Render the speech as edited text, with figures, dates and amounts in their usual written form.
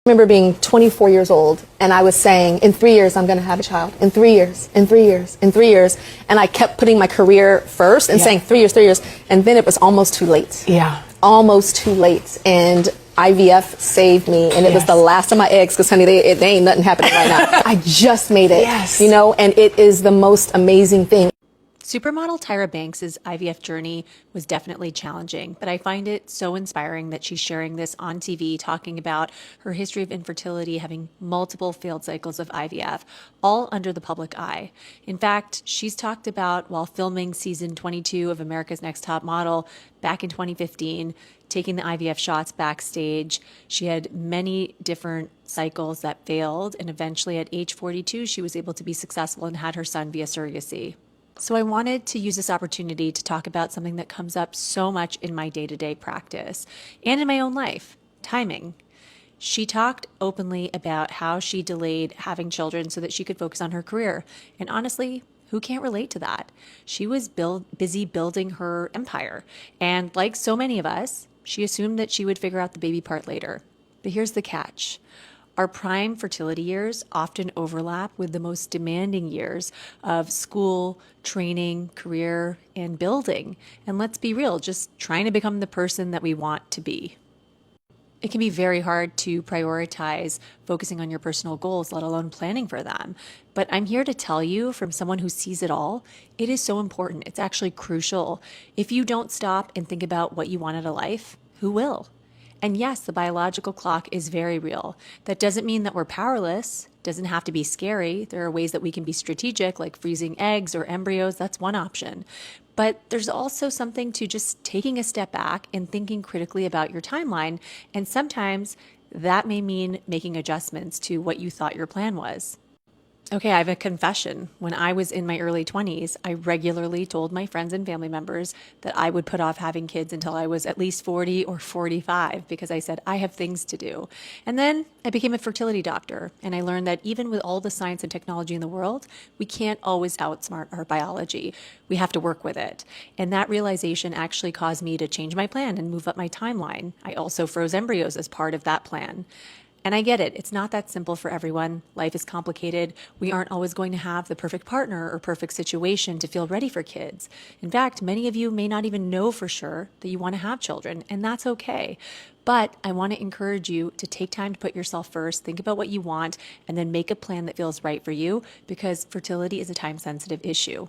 I remember being 24 years old and I was saying, in 3 years, I'm going to have a child. In 3 years, in 3 years, in 3 years. And I kept putting my career first and saying 3 years, 3 years. And then it was almost too late. Yeah. Almost too late. And IVF saved me. And it was the last of my eggs because, honey, they ain't nothing happening right now. I just made it, you know, and it is the most amazing thing. Supermodel Tyra Banks' IVF journey was definitely challenging, but I find it so inspiring that she's sharing this on TV, talking about her history of infertility, having multiple failed cycles of IVF, all under the public eye. In fact, she's talked about while filming season 22 of America's Next Top Model back in 2015, taking the IVF shots backstage. She had many different cycles that failed, and eventually at age 42, she was able to be successful and had her son via surrogacy. So I wanted to use this opportunity to talk about something that comes up so much in my day-to-day practice and in my own life, timing. She talked openly about how she delayed having children so that she could focus on her career. And honestly, who can't relate to that? She was busy building her empire. And like so many of us, she assumed that she would figure out the baby part later. But here's the catch. Our prime fertility years often overlap with the most demanding years of school, training, career, and building. And let's be real, just trying to become the person that we want to be. It can be very hard to prioritize focusing on your personal goals, let alone planning for them. But I'm here to tell you, from someone who sees it all, it is so important. It's actually crucial. If you don't stop and think about what you want out of life, who will? And yes, the biological clock is very real. That doesn't mean that we're powerless. Doesn't have to be scary. There are ways that we can be strategic, like freezing eggs or embryos. That's one option. But there's also something to just taking a step back and thinking critically about your timeline. And sometimes that may mean making adjustments to what you thought your plan was. Okay, I have a confession. When I was in my early 20s, I regularly told my friends and family members that I would put off having kids until I was at least 40 or 45 because I said, I have things to do. And then I became a fertility doctor, and I learned that even with all the science and technology in the world, we can't always outsmart our biology. We have to work with it. And that realization actually caused me to change my plan and move up my timeline. I also froze embryos as part of that plan. And I get it. It's not that simple for everyone. Life is complicated. We aren't always going to have the perfect partner or perfect situation to feel ready for kids. In fact, many of you may not even know for sure that you want to have children, and that's okay. But I want to encourage you to take time to put yourself first, think about what you want, and then make a plan that feels right for you, because fertility is a time-sensitive issue.